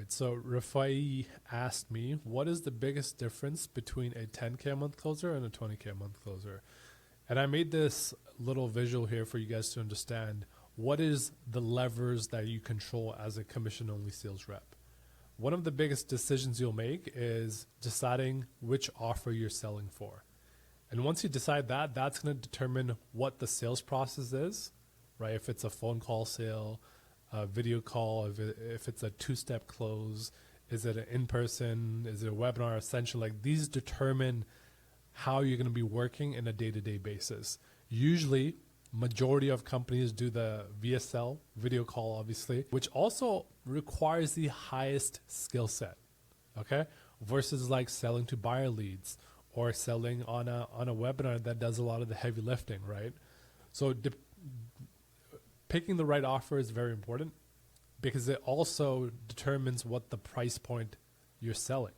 right, so Rafai asked me, what is the biggest difference between a 10K a month closer and a 20K a month closer? And I made this little visual here for you guys to understand what is the levers that you control as a commission-only sales rep. One of the biggest decisions you'll make is deciding which offer you're selling for. And once you decide that, that's going to determine what the sales process is, right? If it's a phone call sale, a video call, if it's a two-step close, is it an in-person, is it a webinar, essentially, like these determine how you're going to be working in a day-to-day basis. Usually, majority of companies do the VSL, video call, obviously, which also requires the highest skill set, okay? Versus like selling to buyer leads or selling on a webinar that does a lot of the heavy lifting, right? So picking the right offer is very important because it also determines what the price point you're selling.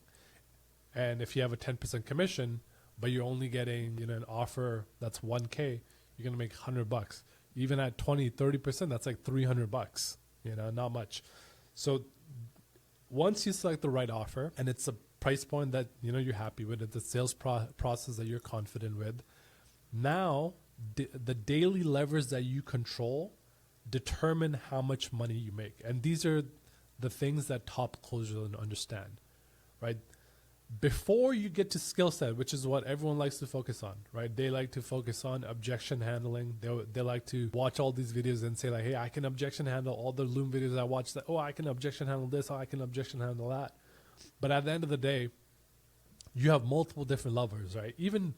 And if you have a 10% commission, but you're only getting, an offer that's 1K, you're going to make $100. Even at 20, 30%, that's like $300, not much. So once you select the right offer and it's a price point that, you're happy with, it's a sales process that you're confident with, now the daily levers that you control determine how much money you make. And these are the things that top closers understand, right? Before you get to skill set, which is what everyone likes to focus on, right? They like to focus on objection handling. They like to watch all these videos and say like, hey, I can objection handle all the Loom videos I watched. That, I can objection handle this. I can objection handle that. But at the end of the day, you have multiple different levers, right? Even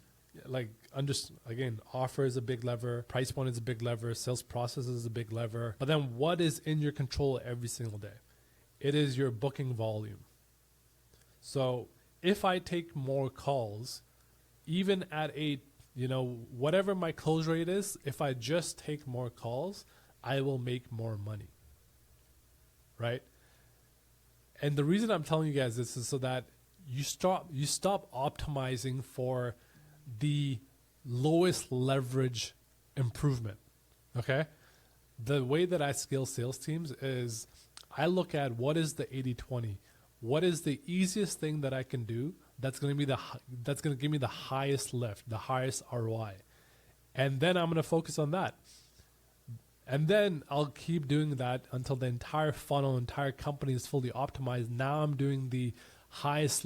like, again, offer is a big lever, price point is a big lever, sales process is a big lever. But then what is in your control every single day? It is your booking volume. So if I take more calls, even at whatever my close rate is, if I just take more calls, I will make more money, right? And the reason I'm telling you guys this is so that you stop optimizing for the lowest leverage improvement, okay? The way that I scale sales teams is I look at what is the 80-20. What is the easiest thing that I can do that's going to give me the highest lift, the highest ROI? And then I'm going to focus on that. And then I'll keep doing that until the entire funnel, entire company is fully optimized. Now I'm doing the highest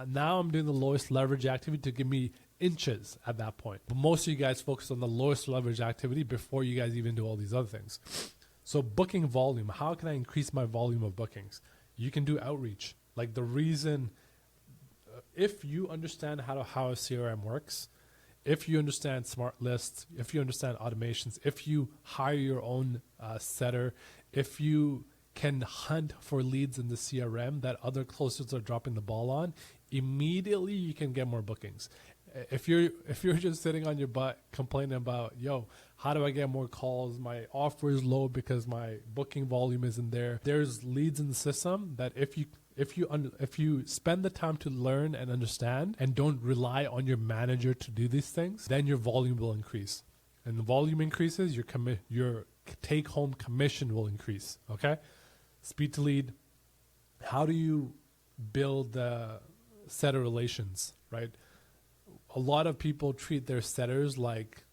now I'm doing the lowest leverage activity to give me inches at that point. But most of you guys focus on the lowest leverage activity before you guys even do all these other things. So booking volume, how can I increase my volume of bookings? You can do outreach. Like the reason, if you understand how a CRM works, if you understand smart lists, if you understand automations, if you hire your own setter, if you can hunt for leads in the CRM that other closers are dropping the ball on, immediately you can get more bookings. If you're just sitting on your butt complaining about, how do I get more calls? My offer is low because my booking volume isn't there. There's leads in the system that if you spend the time to learn and understand and don't rely on your manager to do these things, then your volume will increase. And the volume increases, your take-home commission will increase, okay? Speed to lead. How do you build setter relations, right? A lot of people treat their setters like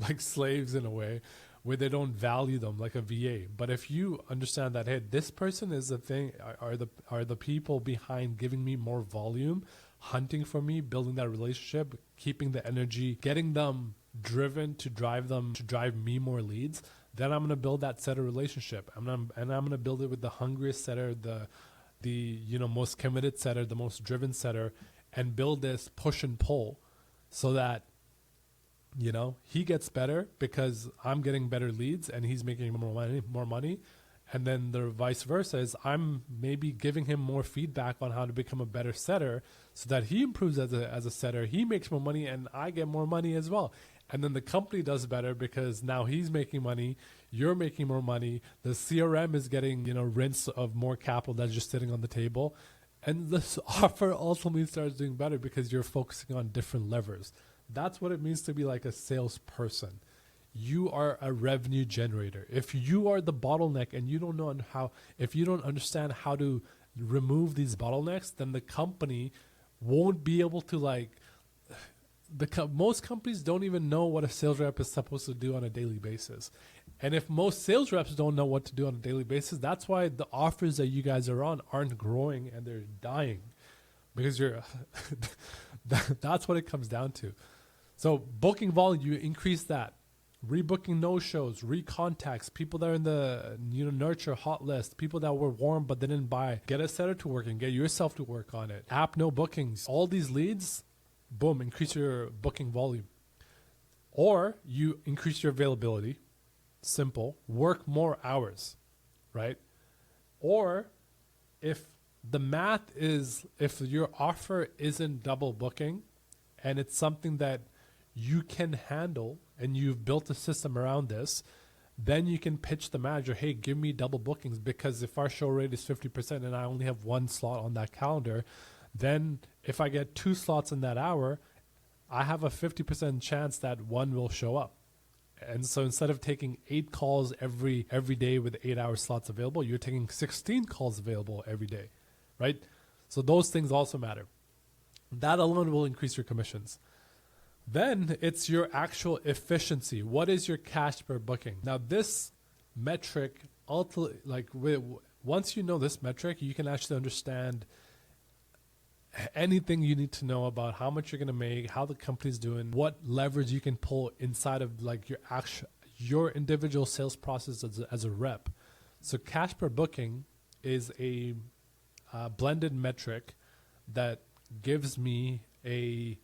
like slaves in a way, where they don't value them like a VA. But if you understand that, hey, this person is the thing, are the people behind giving me more volume, hunting for me, building that relationship, keeping the energy, getting them driven to drive me more leads, then I'm going to build that setter relationship. I'm going to build it with the hungriest setter, the most committed setter, the most driven setter, and build this push and pull so that he gets better because I'm getting better leads and he's making more money. And then the vice versa is I'm maybe giving him more feedback on how to become a better setter so that he improves as a setter. He makes more money and I get more money as well. And then the company does better because now he's making money, you're making more money. The CRM is getting, rinse of more capital that's just sitting on the table. And this offer ultimately starts doing better because you're focusing on different levers. That's what it means to be like a salesperson. you are a revenue generator. If you are the bottleneck and you don't know how, if you don't understand how to remove these bottlenecks, then the company won't be able to most companies don't even know what a sales rep is supposed to do on a daily basis. And if most sales reps don't know what to do on a daily basis, that's why the offers that you guys are on aren't growing and they're dying, because that's what it comes down to. So booking volume, you increase that. Rebooking no-shows, recontacts, people that are in the nurture hot list, people that were warm but didn't buy. Get a setter to work and get yourself to work on it. App no bookings. All these leads, boom, increase your booking volume. Or you increase your availability. Simple. Work more hours, right? Or if the math is, if your offer isn't double booking and it's something that you can handle and you've built a system around this, then you can pitch the manager, hey, give me double bookings, because if our show rate is 50% and I only have one slot on that calendar, then if I get 2 slots in that hour, I have a 50% chance that one will show up. And so instead of taking 8 calls every day with 8-hour slots available, you're taking 16 calls available every day, right? So those things also matter. That alone will increase your commissions. Then it's your actual efficiency. What is your cash per booking? Now this metric, once you know this metric, you can actually understand anything you need to know about how much you're going to make, how the company's doing, what leverage you can pull inside of your individual sales process as a rep. So cash per booking is a blended metric that gives me a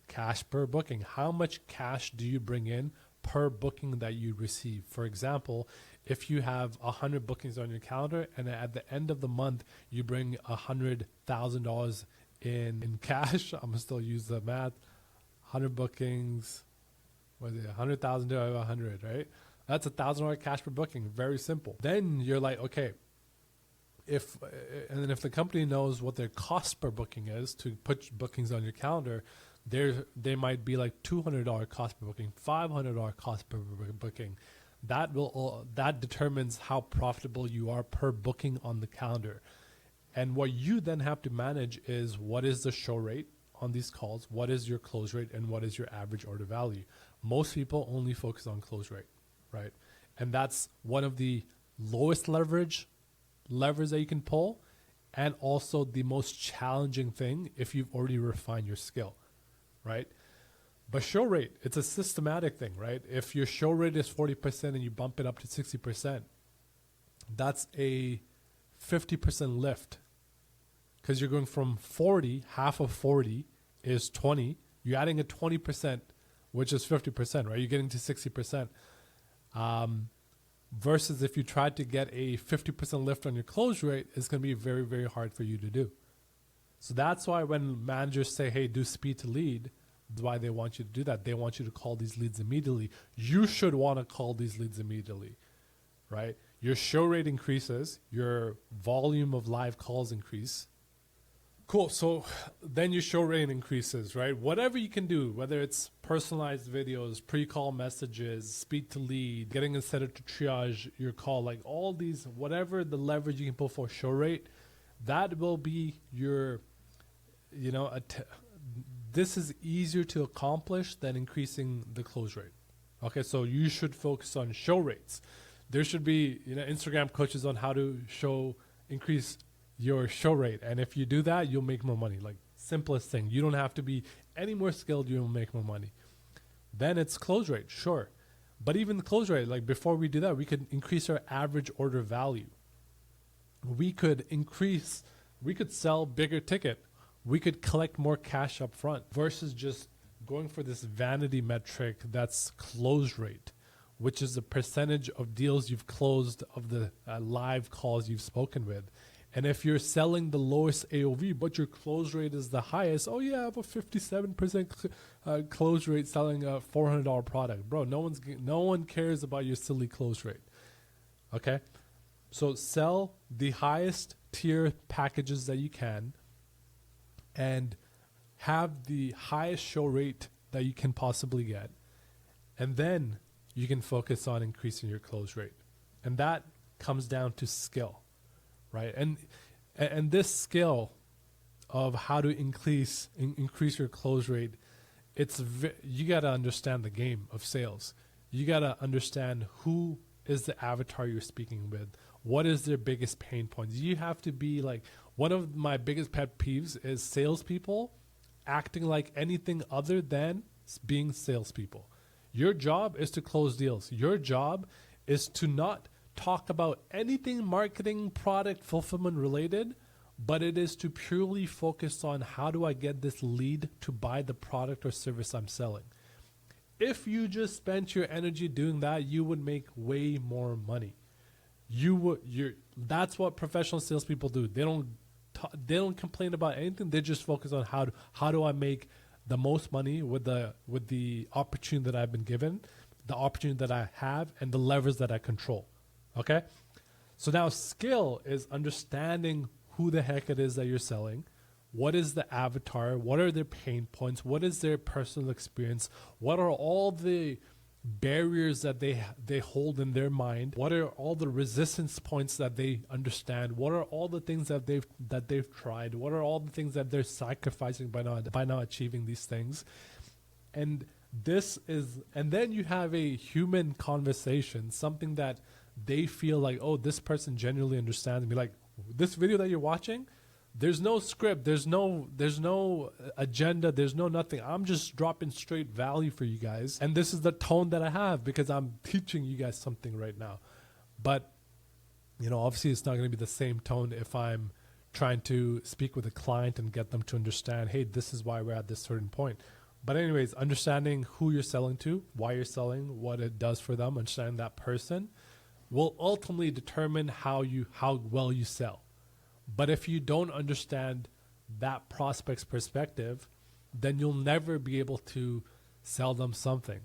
cash per booking. How much cash do you bring in per booking that you receive? For example, if you have 100 bookings on your calendar and at the end of the month you bring $100,000 in cash, I'm gonna still use the math. 100 bookings, what is it? 100,000 divided by 100, right? That's $1,000 cash per booking. Very simple. Then you're like, okay, if the company knows what their cost per booking is to put bookings on your calendar, they might be like $200 cost per booking, $500 cost per booking. That determines how profitable you are per booking on the calendar. And what you then have to manage is, what is the show rate on these calls, what is your close rate, and what is your average order value. Most people only focus on close rate, right? And that's one of the lowest levers that you can pull, and also the most challenging thing if you've already refined your skill, right? But show rate, it's a systematic thing, right? If your show rate is 40% and you bump it up to 60%, that's a 50% lift, because you're going from 40, half of 40 is 20. You're adding a 20%, which is 50%, right? You're getting to 60%. Versus if you tried to get a 50% lift on your close rate, it's going to be very, very hard for you to do. So that's why when managers say, hey, do speed to lead, that's why they want you to do that. They want you to call these leads immediately. You should want to call these leads immediately, right? Your show rate increases, your volume of live calls increase. Cool. So then your show rate increases, right? Whatever you can do, whether it's personalized videos, pre-call messages, speed to lead, getting a setter to triage your call, like all these, whatever the leverage you can pull for show rate, that will be your, this is easier to accomplish than increasing the close rate. Okay, so you should focus on show rates. There should be, Instagram coaches on how to increase your show rate. And if you do that, you'll make more money. Like, simplest thing. You don't have to be any more skilled, you'll make more money. Then it's close rate, sure. But even the close rate, like before we do that, we could increase our average order value. We could sell bigger ticket. We could collect more cash up front versus just going for this vanity metric that's close rate, which is the percentage of deals you've closed of the live calls you've spoken with. And if you're selling the lowest AOV, but your close rate is the highest, oh yeah, I have a 57% close rate selling a $400 product. Bro, no one cares about your silly close rate. Okay? So sell the highest tier packages that you can and have the highest show rate that you can possibly get. And then you can focus on increasing your close rate. And that comes down to skill, right? And this skill of how to increase your close rate, you got to understand the game of sales. You got to understand who is the avatar you're speaking with. What is their biggest pain points? You have to be like, one of my biggest pet peeves is salespeople acting like anything other than being salespeople. Your job is to close deals. Your job is to not talk about anything marketing, product, fulfillment related, but it is to purely focus on how do I get this lead to buy the product or service I'm selling. If you just spent your energy doing that, you would make way more money. That's what professional salespeople do. They don't complain about anything. They just focus on how do I make the most money with the opportunity that I've been given, the opportunity that I have, and the levers that I control. Okay? So now skill is understanding who the heck it is that you're selling. What is the avatar? What are their pain points? What is their personal experience? What are all the barriers that they hold in their mind? What are all the resistance points that they understand? What are all the things that they've tried? What are all the things that they're sacrificing by not achieving these things? And then you have a human conversation, something that they feel like, oh, this person genuinely understands me. Like this video that you're watching, there's no script, there's no agenda, there's no nothing. I'm just dropping straight value for you guys. And this is the tone that I have because I'm teaching you guys something right now. But, obviously it's not going to be the same tone if I'm trying to speak with a client and get them to understand, hey, this is why we're at this certain point. But anyways, understanding who you're selling to, why you're selling, what it does for them, understanding that person will ultimately determine how well you sell. But if you don't understand that prospect's perspective, then you'll never be able to sell them something.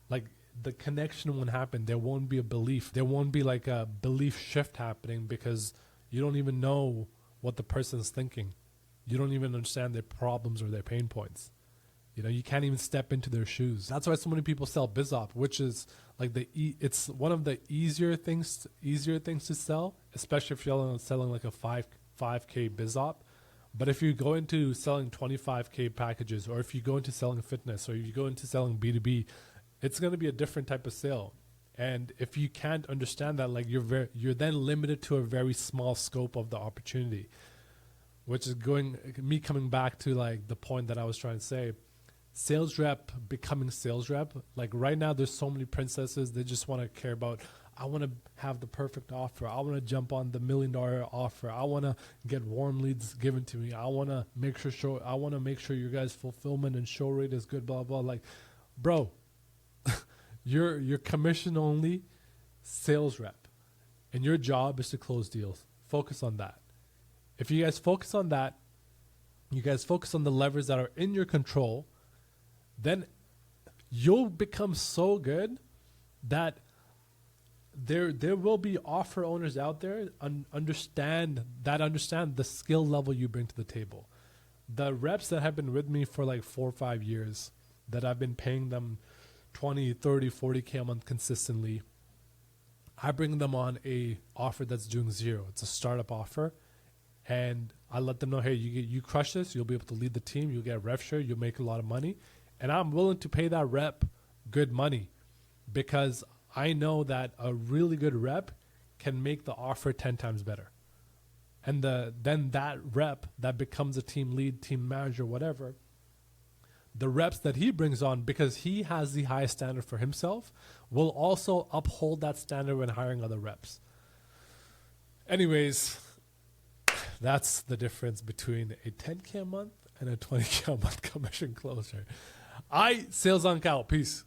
Like the connection won't happen. There won't be a belief. There won't be like a belief shift happening because you don't even know what the person's thinking. You don't even understand their problems or their pain points. You can't even step into their shoes. That's why so many people sell BizOp, which is like it's one of the easier things to sell, especially if you're selling like a 5K BizOp. But if you go into selling 25K packages, or if you go into selling fitness, or you go into selling B2B, it's going to be a different type of sale. And if you can't understand that, like you're then limited to a very small scope of the opportunity, which is coming back to like the point that I was trying to say. Sales rep becoming sales rep. Like right now, there's so many princesses. They just want to care about, I want to have the perfect offer. I want to jump on the $1 million offer. I want to get warm leads given to me. I want to make sure your guys' fulfillment and show rate is good, blah, blah. Like, bro, you're commission only sales rep, and your job is to close deals. Focus on that. If you guys focus on that, you guys focus on the levers that are in your control, then you'll become so good that there will be offer owners out there understand the skill level you bring to the table. The reps that have been with me for like 4 or 5 years, that I've been paying them 20, 30, 40K a month consistently, I bring them on a offer that's doing zero. It's a startup offer. And I let them know, hey, you crush this, you'll be able to lead the team, you'll get a rev share, you'll make a lot of money. And I'm willing to pay that rep good money because I know that a really good rep can make the offer 10 times better. And then that rep that becomes a team lead, team manager, whatever, the reps that he brings on, because he has the highest standard for himself, will also uphold that standard when hiring other reps. Anyways, that's the difference between a 10K a month and a 20K a month commission closer. Sales on Cal. Peace.